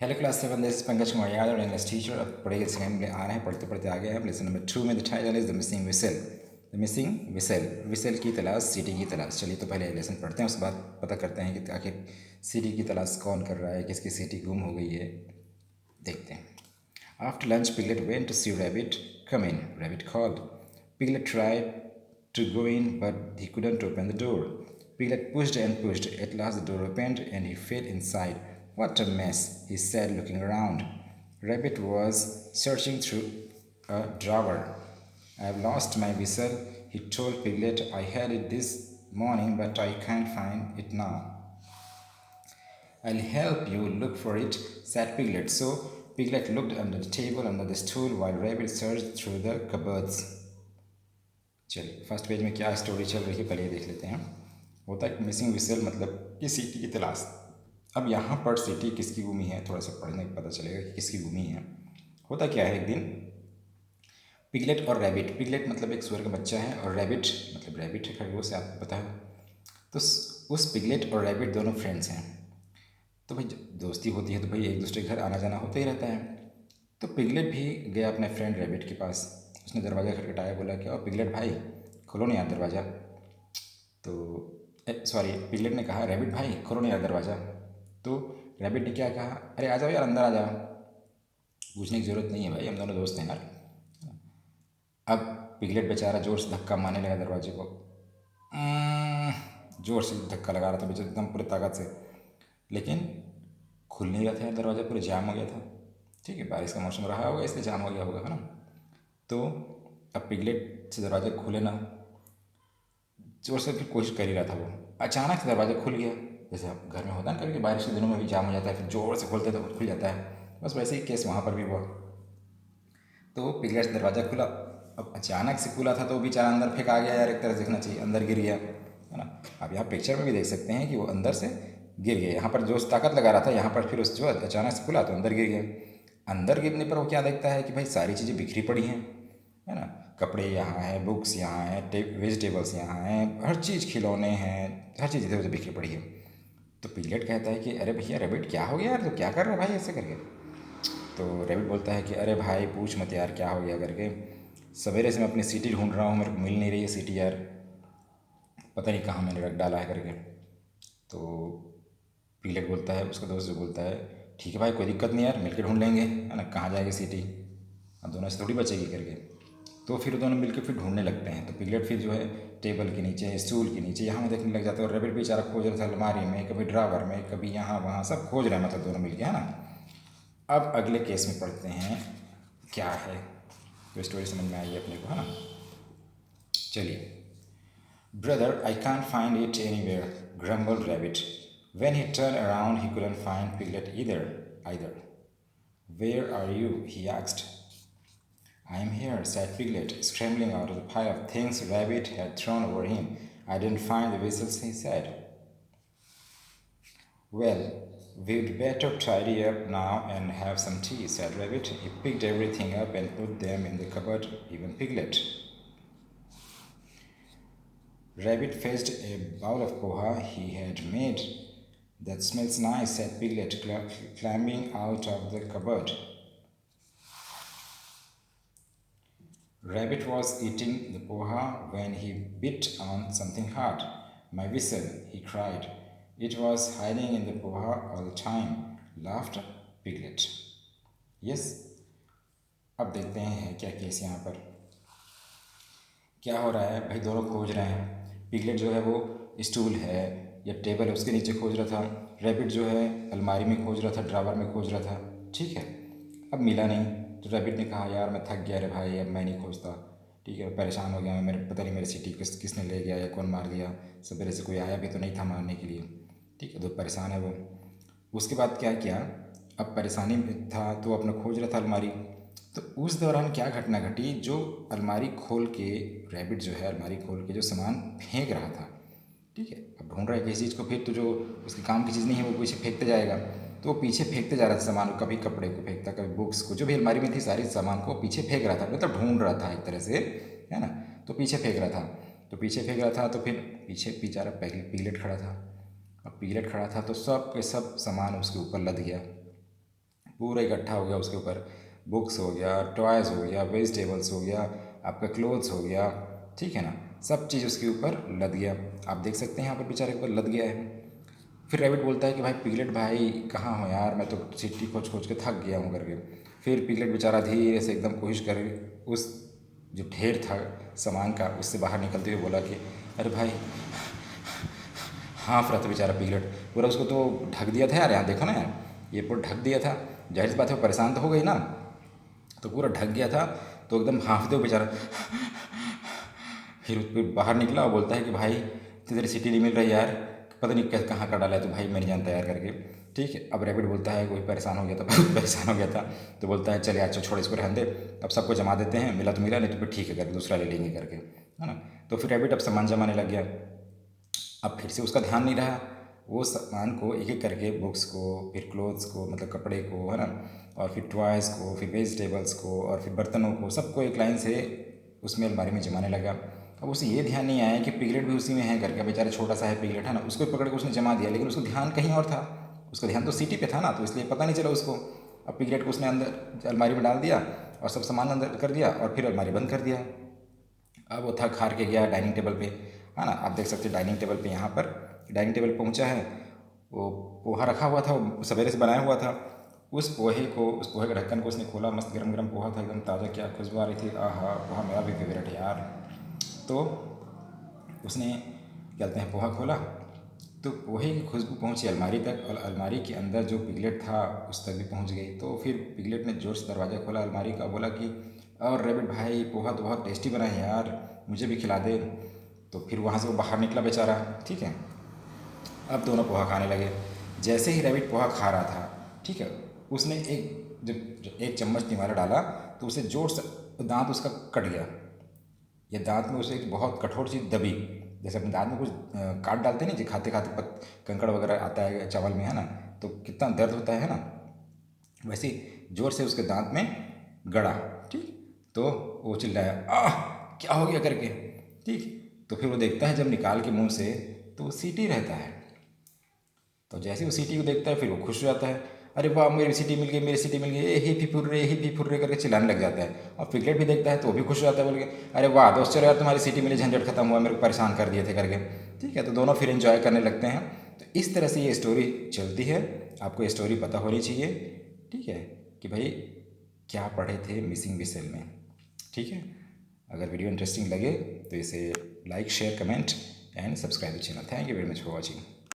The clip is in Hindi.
Hello class 7, this is Pankaj Kumar Yadav, English teacher. अब पढ़ेंगे सेकेंड आ रहे हैं, पढ़ते पढ़ते आगे हैं। लेसन नंबर 2 में the title is the missing whistle. The missing whistle, whistle की तलाश, सिटी की तलाश। चलिए तो पहले लेसन पढ़ते हैं, उसके बाद पता करते हैं कि आखिर सिटी की तलाश कौन कर रहा है, किसकी सिटी गुम हो गई है, देखते हैं। After lunch, Piglet went to see Rabbit. Come in, Rabbit called. Piglet tried to go in, but he couldn't open the door. Piglet pushed and pushed. At last, the door opened and he fell inside. What a mess, he said, looking around. Rabbit was searching through a drawer. I've lost my whistle, he told Piglet. I had it this morning, but I can't find it now. I'll help you look for it, said Piglet. So Piglet looked under the table, under the stool, while Rabbit searched through the cupboards. चलिए फर्स्ट पेज में क्या स्टोरी चल रही है पहले देख लेते हैं। होता है मिसिंग विसल मतलब कि सीटी की तलाश। अब यहाँ पर सीटी किसकी गुमी है, थोड़ा सा पढ़ने का पता चलेगा कि किसकी गुमी है। होता क्या है, एक दिन पिगलेट और रैबिट, पिगलेट मतलब एक सुअर का बच्चा है और रैबिट मतलब रैबिट है, खरगोश से आपको पता है। तो उस पिगलेट और रैबिट दोनों फ्रेंड्स हैं। तो भाई जब दोस्ती होती है तो भाई एक दूसरे के घर आना जाना होता ही रहता है। तो पिगलेट भी गया अपने फ्रेंड रैबिट के पास। उसने दरवाज़ा खटखटाया, बोला क्या पिगलेट भाई खोलो ना यार दरवाज़ा। तो सॉरी, पिगलेट ने कहा रैबिट भाई खोलो ना यार दरवाज़ा। तो रैबिट ने क्या कहा, अरे आ जाओ यार अंदर आ जाओ, पूछने की ज़रूरत नहीं है भाई, हम दोनों दोस्त हैं यार। अब पिगलेट बेचारा ज़ोर से धक्का मारने लगा दरवाजे को। ज़ोर से धक्का लगा रहा था बेचारा एकदम पूरी ताकत से, लेकिन खुल नहीं रहा था यार दरवाज़ा, पूरा जाम हो गया था। ठीक है, बारिश का मौसम रहा होगा इसलिए जाम हो गया होगा, है ना। तो अब पिगलेट से दरवाज़ा खुले ना, जोर से फिर कोशिश कर ही रहा था वो। अचानक से दरवाज़ा खुल गया, जैसे अब घर में होता है ना कभी बारिश के दिनों में भी जाम हो जाता है, फिर जोर से खोलते तो खुल जाता है। बस वैसे ही केस वहाँ पर भी हुआ। तो पिगलेट से दरवाज़ा खुला। अब अचानक से खुला था तो वो बेचारा अंदर फेंक आ गया यार, एक तरह से देखना चाहिए अंदर गिर गया, है ना। अब यहाँ पिक्चर में भी देख सकते हैं कि वो अंदर से गिर गया। यहाँ पर जो ताकत लगा रहा था, यहाँ पर फिर उस जो अचानक से खुला तो अंदर गिर गया। अंदर गिरने पर वो क्या देखता है कि भाई सारी चीज़ें बिखरी पड़ी हैं, है ना। कपड़े यहाँ हैं, बुक्स यहाँ हैं, वेजिटेबल्स यहाँ हैं, हर चीज़, खिलौने हैं, हर चीज़ इधर उधर बिखरी पड़ी है। तो पिगलेट कहता है कि अरे भैया रैबिट क्या हो गया यार, तो क्या कर रहा है भाई ऐसे करके। तो रैबिट बोलता है कि अरे भाई पूछ मत यार क्या हो गया करके, सवेरे से मैं अपनी सीटी ढूंढ रहा हूँ, मेरे को मिल नहीं रही है सीटी यार, पता नहीं कहाँ मैंने रख डाला है करके। तो पिगलेट बोलता है, उसका दोस्त जो बोलता है ठीक है भाई कोई दिक्कत नहीं यार, मिलके ढूंढ लेंगे, है ना, कहाँ जाएगी सीटी, अब दोनों से थोड़ी बचेगी करके। तो फिर दोनों मिलकर फिर ढूंढने लगते हैं। तो पिगलेट फिर जो है टेबल के नीचे, स्टूल के नीचे, यहाँ देखने लग जाता है। और रैबिट बेचारा खोज रहा था अलमारी में, कभी ड्रावर में, कभी यहाँ वहाँ, सब खोज रहे हैं मतलब दोनों मिलके, है ना। अब अगले केस में पढ़ते हैं क्या है, तो स्टोरी समझ में आई अपने को, है ना। चलिए। Brother, I can't find it anywhere, grumbled Rabbit. When he turned around, he couldn't find Piglet either. Where are you? He asked. I am here, said Piglet, scrambling out of the pile of things Rabbit had thrown over him. I didn't find the whistles, he said. Well, we'd better tidy up now and have some tea, said Rabbit. He picked everything up and put them in the cupboard, even Piglet. Rabbit fetched a bowl of poha he had made. That smells nice, said Piglet, climbing out of the cupboard. Rabbit was eating the poha when he bit on something hard. My whistle, he cried. It was hiding in the poha all the time, laughed Piglet. Yes, अब देखते हैं क्या केस यहाँ पर क्या हो रहा है। भाई दोनों खोज रहे हैं। पिगलेट जो है वो स्टूल है या टेबल है उसके नीचे खोज रहा था, रैबिट जो है अलमारी में खोज रहा था, ड्रावर में खोज रहा था। ठीक है, अब मिला नहीं तो रैबिट ने कहा यार मैं थक गया रे भाई, अब मैं नहीं खोजता। ठीक है, परेशान हो गया मैं, मेरे पता नहीं मेरी सीटी किसने ले गया या कौन मार दिया, सवेरे से कोई आया भी तो नहीं था मारने के लिए। ठीक है, तो परेशान है वो। उसके बाद क्या किया, अब परेशानी में था तो अपना खोज रहा था अलमारी। तो उस दौरान क्या घटना घटी, जो अलमारी खोल के रैबिट जो है अलमारी खोल के जो सामान फेंक रहा था। ठीक है, अब ढूंढ रहा है किसी चीज़ को, फिर तो जो उसके काम की चीज़ नहीं है वो पीछे फेंकते जाएगा। तो वो पीछे फेंकते जा रहा था सामान को, कभी कपड़े को फेंकता, कभी बुक्स को, जो भी अलमारी में थी सारी सामान को पीछे फेंक रहा था, मतलब ढूंढ रहा था एक तरह से, है ना। तो पीछे फेंक रहा था, तो पीछे फेंक रहा था तो फिर पीछे बेचारा पिगलेट खड़ा था। अब पिगलेट खड़ा था तो सब के सब सामान उसके ऊपर लद गया। पूरा इकट्ठा हो गया उसके ऊपर। बुक्स हो गया, टॉयज़ हो गया, वेजिटेबल्स हो गया, आपका क्लोथ्स हो गया, ठीक है ना, सब चीज़ उसके ऊपर लद गया। आप देख सकते हैं यहाँ पर बेचारे के ऊपर लद गया है। फिर रैबिट बोलता है कि भाई पिगलेट भाई कहाँ हो यार, मैं तो चिट्ठी खोज खोज के थक गया हूँ करके। फिर पिगलेट बेचारा धीरे से एकदम कोशिश कर उस जो ढेर था सामान का उससे बाहर निकलते हुए बोला कि अरे भाई, हाँफ रहा था बेचारा पिगलेट पूरा, उसको तो ढक दिया था यार, यहाँ देखो ना यार, ये पूरा ढक दिया था। जाहिर सी बात है वो परेशान तो हो गई ना, तो पूरा ढक गया था, तो एकदम हाँफते हुए बेचारा फिर उस पर बाहर निकला और बोलता है कि भाई तेरी सीटी नहीं मिल रही यार, पता नहीं कहाँ का डाला है, तो भाई मेरी जान तैयार करके। ठीक है, अब रैबिट बोलता है, कोई परेशान हो गया था, बहुत परेशान हो गया था, तो बोलता है चल यार छोड़ इसको रहने दे, अब सबको जमा देते हैं, मिला तो मिला, नहीं तो फिर ठीक है करके दूसरा ले लेंगे करके, है ना। तो फिर रैबिट अब सामान जमाने लग गया। अब फिर से उसका ध्यान नहीं रहा, वो सामान को एक एक करके, बुक्स को, फिर क्लोथ्स को मतलब कपड़े को, है ना, और फिर टॉयज़ को, फिर वेजिटेबल्स को, और फिर बर्तनों को, सबको एक लाइन से उसमें अलमारी में जमाने लगा। अब उसे ये ध्यान नहीं आया कि पिगलेट भी उसी में है करके, बेचारा छोटा सा है पिगलेट, है ना, उसको पकड़ के उसने जमा दिया, लेकिन उसको ध्यान कहीं और था, उसका ध्यान तो सीटी पे था ना, तो इसलिए पता नहीं चला उसको। अब पिगलेट को उसने अंदर अलमारी में डाल दिया और सब सामान अंदर कर दिया और फिर अलमारी बंद कर दिया। अब वो थक हार के गया डाइनिंग टेबल पे, है ना, आप देख सकते हैं डाइनिंग टेबल पे, यहाँ पर डाइनिंग टेबल पहुँचा है, वो पोहा रखा हुआ था, वो सवेरे से बनाया हुआ था। उस पोहे को, उस पोहे के ढक्कन को उसने खोला, मस्त गरम गरम पोहा था, एकदम ताज़ा, क्या खुशबू आ रही थी, आहा, पोहा मेरा भी फेवरेट है यार। तो उसने क्या कहते हैं पोहा खोला, तो पोहे की खुशबू पहुंची अलमारी तक, और अलमारी के अंदर जो पिगलेट था उस तक भी पहुंच गई। तो फिर पिगलेट ने जोर से दरवाज़ा खोला अलमारी का, बोला कि और रैबिट भाई पोहा तो बहुत टेस्टी बना है यार, मुझे भी खिला दे। तो फिर वहाँ से वो बाहर निकला बेचारा, ठीक है। अब दोनों पोहा खाने लगे। जैसे ही रैबिट पोहा खा रहा था, ठीक है, उसने जब एक चम्मच निवाला डाला तो उसे जोर से दांत उसका कट गया, या दांत में उसे एक बहुत कठोर चीज़ दबी, जैसे अपने दांत में कुछ काट डालते नहीं, जो खाते खाते कंकड़ वगैरह आता है चावल में, है ना, तो कितना दर्द होता है ना, वैसे जोर से उसके दांत में गड़ा। ठीक, तो वो चिल्लाया, आह क्या हो गया करके। ठीक, तो फिर वो देखता है जब निकाल के मुंह से, तो वो सीटी रहता है। तो जैसे वो सीटी को देखता है फिर वो खुश हो जाता है, अरे वाह मेरी सीटी मिल गई, मेरी सीटी मिल गई, ए ही पी फुर्रे करके चिल्लाने लग जाता है। और पिगलेट भी देखता है तो वो भी खुश हो जाता है, बोल के अरे वाह दोस्त चलो यार तुम्हारी सीटी मिली, झंझट खत्म हुआ, मेरे को परेशान कर दिए थे करके। ठीक है, तो दोनों फिर एंजॉय करने लगते हैं। तो इस तरह से ये स्टोरी चलती है, आपको ये स्टोरी पता होनी चाहिए, ठीक है, कि भाई क्या पढ़े थे मिसिंग विसल में। ठीक है, अगर वीडियो इंटरेस्टिंग लगे तो इसे like share comment and subscribe the channel. Thank you very much for watching.